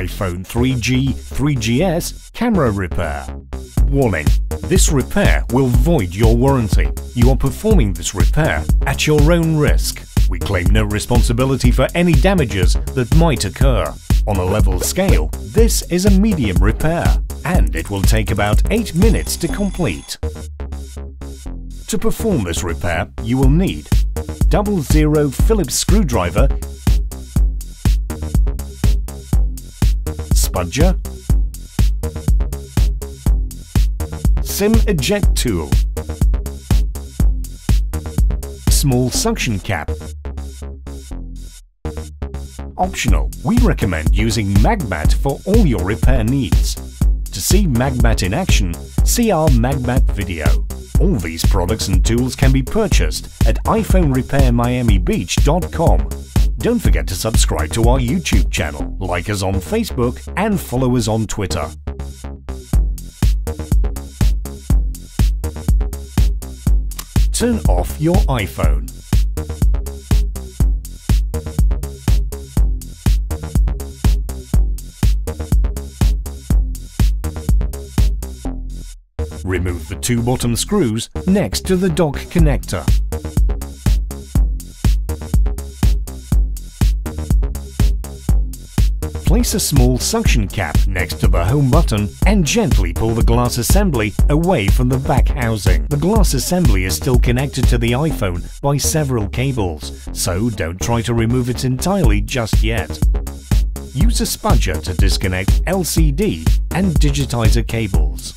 iPhone 3G, 3GS camera repair. Warning: this repair will void your warranty. You are performing this repair at your own risk. We claim no responsibility for any damages that might occur. On a level scale, this is a medium repair, and it will take about 8 minutes to complete. To perform this repair, you will need 00 Phillips Screwdriver, Spudger, SIM Eject Tool, small suction cap. Optional, we recommend using Magmat for all your repair needs. To see Magmat in action, see our Magmat video. All these products and tools can be purchased at iPhoneRepairMiamiBeach.com. Don't forget to subscribe to our YouTube channel, like us on Facebook, and follow us on Twitter. Turn off your iPhone. Remove the two bottom screws next to the dock connector. Place a small suction cap next to the home button and gently pull the glass assembly away from the back housing. The glass assembly is still connected to the iPhone by several cables, so don't try to remove it entirely just yet. Use a spudger to disconnect LCD and digitizer cables.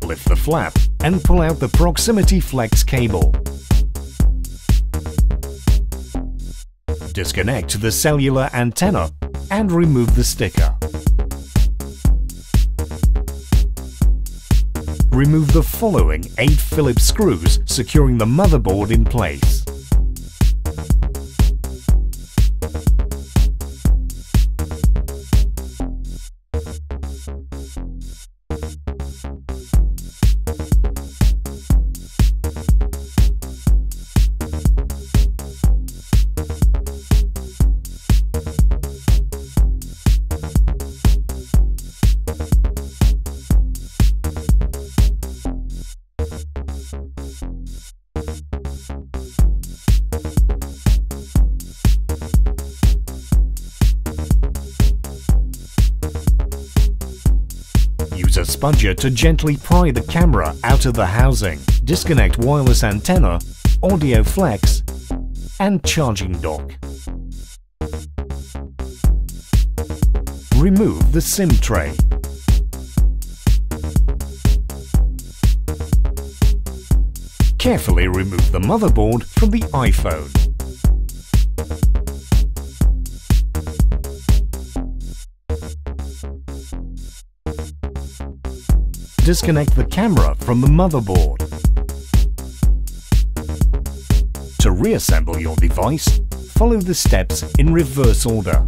Lift the flap and pull out the proximity flex cable. Disconnect the cellular antenna and remove the sticker. Remove the following 8 Phillips screws securing the motherboard in place. Use a spudger to gently pry the camera out of the housing. Disconnect wireless antenna, audio flex, and charging dock. Remove the SIM tray. Carefully remove the motherboard from the iPhone. Disconnect the camera from the motherboard. To reassemble your device, follow the steps in reverse order.